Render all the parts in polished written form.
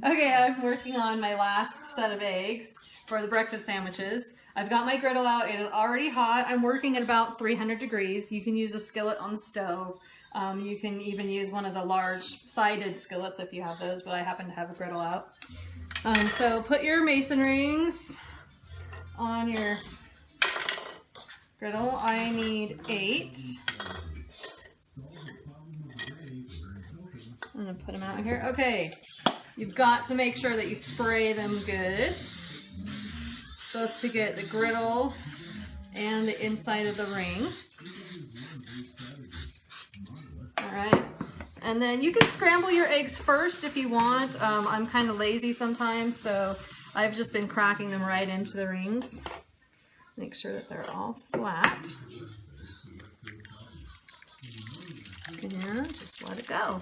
Okay, I'm working on my last set of eggs for the breakfast sandwiches. I've got my griddle out. It is already hot. I'm working at about 300 degrees. You can use a skillet on the stove. You can even use one of the large sided skillets if you have those, but I happen to have a griddle out. So put your mason rings on your griddle. I need 8. I'm gonna put them out here. Okay, you've got to make sure that you spray them good, both to get the griddle and the inside of the ring. Alright, and then you can scramble your eggs first if you want. I'm kind of lazy sometimes, so I've just been cracking them right into the rings. Make sure that they're all flat. And just let it go.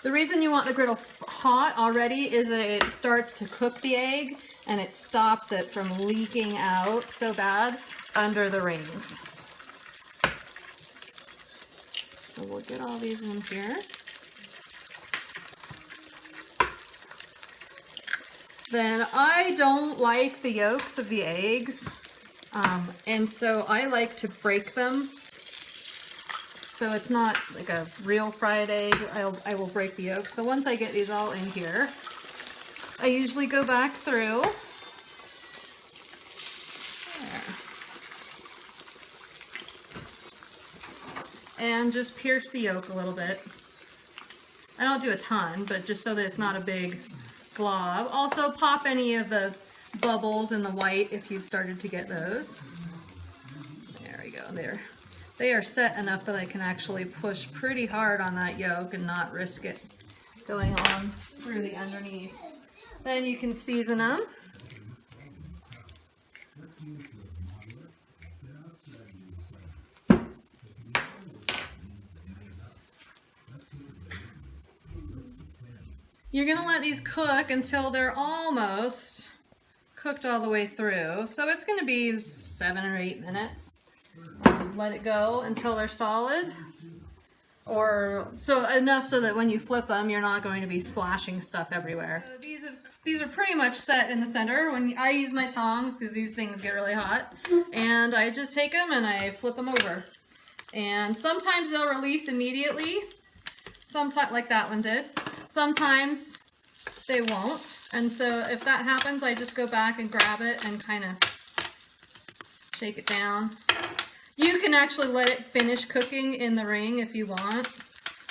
The reason you want the griddle hot already is that it starts to cook the egg and it stops it from leaking out so bad under the rings. So we'll get all these in here. Then I don't like the yolks of the eggs, and so I like to break them. So it's not like a real fried egg. I will break the yolks. So once I get these all in here, I usually go back through. There. And just pierce the yolk a little bit. I don't do a ton, but just so that it's not a big glob. Also pop any of the bubbles in the white if you've started to get those. There we go, there. They are set enough that I can actually push pretty hard on that yolk and not risk it going on through the underneath. Then you can season them. You're going to let these cook until they're almost cooked all the way through. So it's going to be 7 or 8 minutes. Let it go until they're solid, or so enough so that when you flip them, you're not going to be splashing stuff everywhere. So these are pretty much set in the center. When I use my tongs, because these things get really hot, and I just take them and I flip them over. And sometimes they'll release immediately, sometimes like that one did. Sometimes they won't, and so if that happens, I just go back and grab it and kind of shake it down. You can actually let it finish cooking in the ring if you want.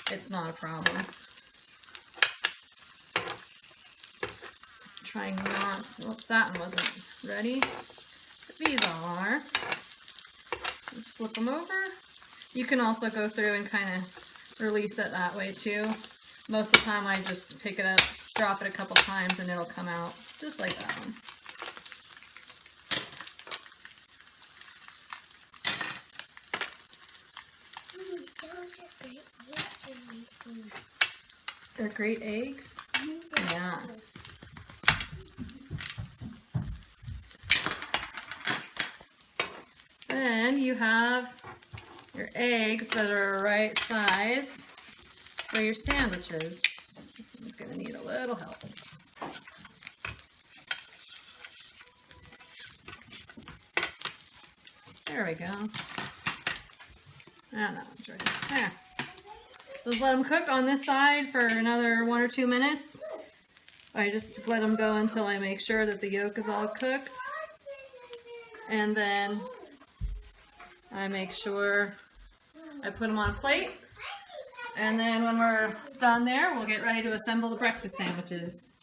It's not a problem. Trying not, whoops, that one wasn't ready. But these all are. Just flip them over. You can also go through and kind of release it that way too. Most of the time I just pick it up, drop it a couple times, and it'll come out just like that one. They're great eggs? Yeah. Then you have your eggs that are right size for your sandwiches. So this one's going to need a little help. There we go. And that one's ready. There. Just let them cook on this side for another 1 or 2 minutes. I just let them go until I make sure that the yolk is all cooked. And then I make sure I put them on a plate. And then when we're done there, we'll get ready to assemble the breakfast sandwiches.